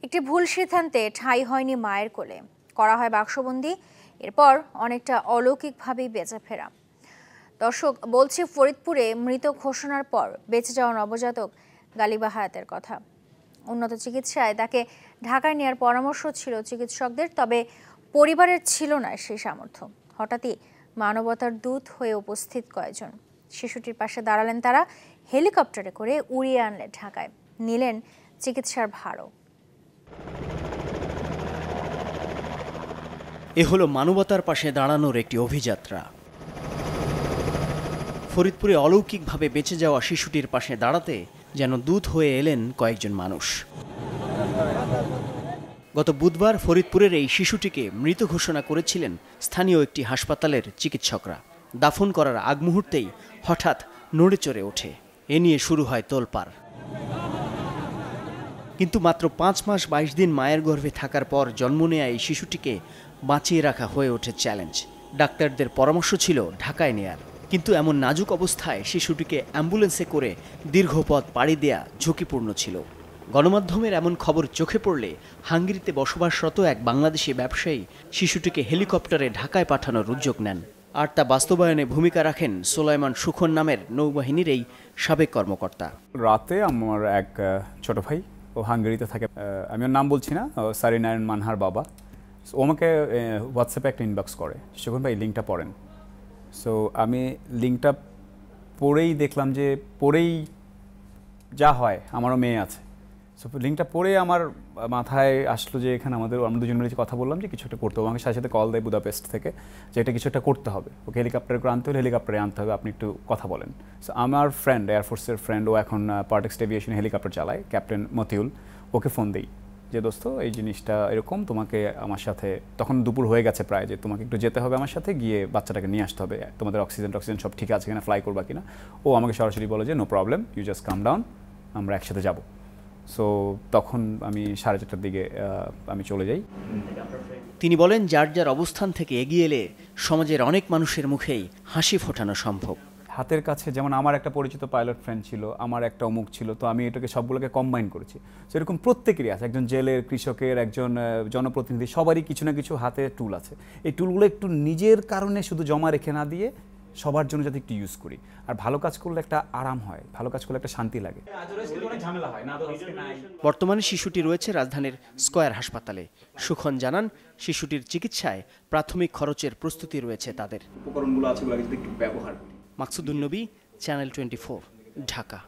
একটি ভুল সিদ্ধান্তে ঠাঁই হয়নি মায়ের কোলে, করা হয় বাক্সবন্দি, এরপর অনেকটা অলৌকিকভাবেই বেঁচে ফেরা। দর্শক, বলছি ফরিদপুরে মৃত ঘোষণার পর বেঁচে যাওয়া নবজাতক গালিবা হায়াতের কথা। উন্নত চিকিৎসায় তাকে ঢাকায় নেওয়ার পরামর্শ ছিল চিকিৎসকদের, তবে পরিবারের ছিল না সেই সামর্থ্য। হঠাৎই মানবতার দূত হয়ে উপস্থিত কয়েকজন। শিশুটির পাশে দাঁড়ালেন তারা, হেলিকপ্টারে করে উড়িয়ে আনলেন ঢাকায়, নিলেন চিকিৎসার ভারও। এ হলো মানবতার পাশে দাঁড়ানোর একটি অভিযাত্রা। ফরিদপুরে অলৌকিকভাবে বেঁচে যাওয়া শিশুটির পাশে দাঁড়াতে যেন দূত হয়ে এলেন কয়েকজন মানুষ। গত বুধবার ফরিদপুরের এই শিশুটিকে মৃত ঘোষণা করেছিলেন স্থানীয় একটি হাসপাতালের চিকিৎসকরা। দাফন করার আগ মুহূর্তেই হঠাৎ নড়ে চড়ে ওঠে। এ নিয়ে শুরু হয় তোলপাড়। কিন্তু মাত্র 5 মাস 22 দিন মায়ের গর্ভে থাকার পর জন্ম নেয়া এই শিশুটিকে বাঁচিয়ে রাখা হয়ে ওঠে চ্যালেঞ্জ। ডাক্তারদের পরামর্শ ছিল ঢাকায় নেয়ার, কিন্তু এমন নাজুক অবস্থায় শিশুটিকে অ্যাম্বুলেন্সে করে দীর্ঘ পথ পাড়ি দেয়া ঝুঁকিপূর্ণ ছিল। গণমাধ্যমের এমন খবর চোখে পড়লে হাঙ্গেরিতে বসবাসরত এক বাংলাদেশি ব্যবসায়ী শিশুটিকে হেলিকপ্টারে ঢাকায় পাঠানোর উদ্যোগ নেন। আর তা বাস্তবায়নে ভূমিকা রাখেন সোলাইমান সুখন নামের নৌবাহিনীর এই সাবেক কর্মকর্তা। রাতে আমার এক ছোট ভাই, ও হাঙ্গেরিতে থাকে, আমি ওর নাম বলছি না, সারিনারায়ণ মানহার বাবা, ও আমাকে হোয়াটসঅ্যাপে একটা ইনবক্স করে, সুখন ভাই লিঙ্কটা পড়েন। সো আমি লিঙ্কটা পড়েই দেখলাম যে পড়েই যা হয়, আমারও মেয়ে আছে। সো লিঙ্কটা পড়ে আমার মাথায় আসলো যে এখানে আমরা দুজন মিলে কথা বললাম যে কিছু একটা করতে হবে। আমাকে সাথে সাথে কল দেয় বুদাপেস্ট থেকে যে এটা কিছু একটা করতে হবে, ওকে হেলিকপ্টারে করে আনতে হলে হেলিকপ্টারে আনতে হবে, আপনি একটু কথা বলেন। সো আমার ফ্রেন্ড, এয়ারফোর্সের ফ্রেন্ড, ও এখন পার্টেক্স এভিয়েশন হেলিকপ্টার চালায়, ক্যাপ্টেন মতিউল, ওকে ফোন দিই যে দোস্ত এই জিনিসটা এরকম, তোমাকে আমার সাথে, তখন দুপুর হয়ে গেছে প্রায়, যে তোমাকে একটু যেতে হবে আমার সাথে, গিয়ে বাচ্চাটাকে নিয়ে আসতে হবে, তোমাদের অক্সিজেন সব ঠিক আছে কিনা, ফ্লাই করবা কিনা। ও আমাকে সরাসরি বলে যে no problem, you just calm down, আমরা একসাথে যাব। সো তখন আমি 4:30টার দিকে আমি চলে যাই। তিনি বলেন, যার যার অবস্থান থেকে এগিয়ে এলে সমাজের অনেক মানুষের মুখেই হাসি ফোটানো সম্ভব। হাতের কাছে যেমন আমার একটা পরিচিত পাইলট ফ্রেন্ড ছিল, আমার একটা অমুক ছিল, তো আমি এটাকে সবগুলোকে কম্বাইন করেছি। সো এরকম প্রত্যেকেরই আছে, একজন জেলের, কৃষকের, একজন জনপ্রতিনিধি, সবারই কিছু না কিছু হাতে টুল আছে। এই টুলগুলো একটু নিজের কারণে শুধু জমা রেখে না দিয়ে সবার জন্য যাতে একটু ইউজ করি। আর ভালো কাজ করলে একটা আরাম হয়, ভালো কাজ করলে একটা শান্তি লাগে। বর্তমানে শিশুটি রয়েছে রাজধানীর স্কয়ার হাসপাতালে। সুখন জানান, শিশুটির চিকিৎসায় প্রাথমিক খরচের প্রস্তুতি রয়েছে তাদের। উপকরণগুলো আছে, একটু ব্যবহার। মাকসুদুন নবী, চ্যানেল 24, ঢাকা।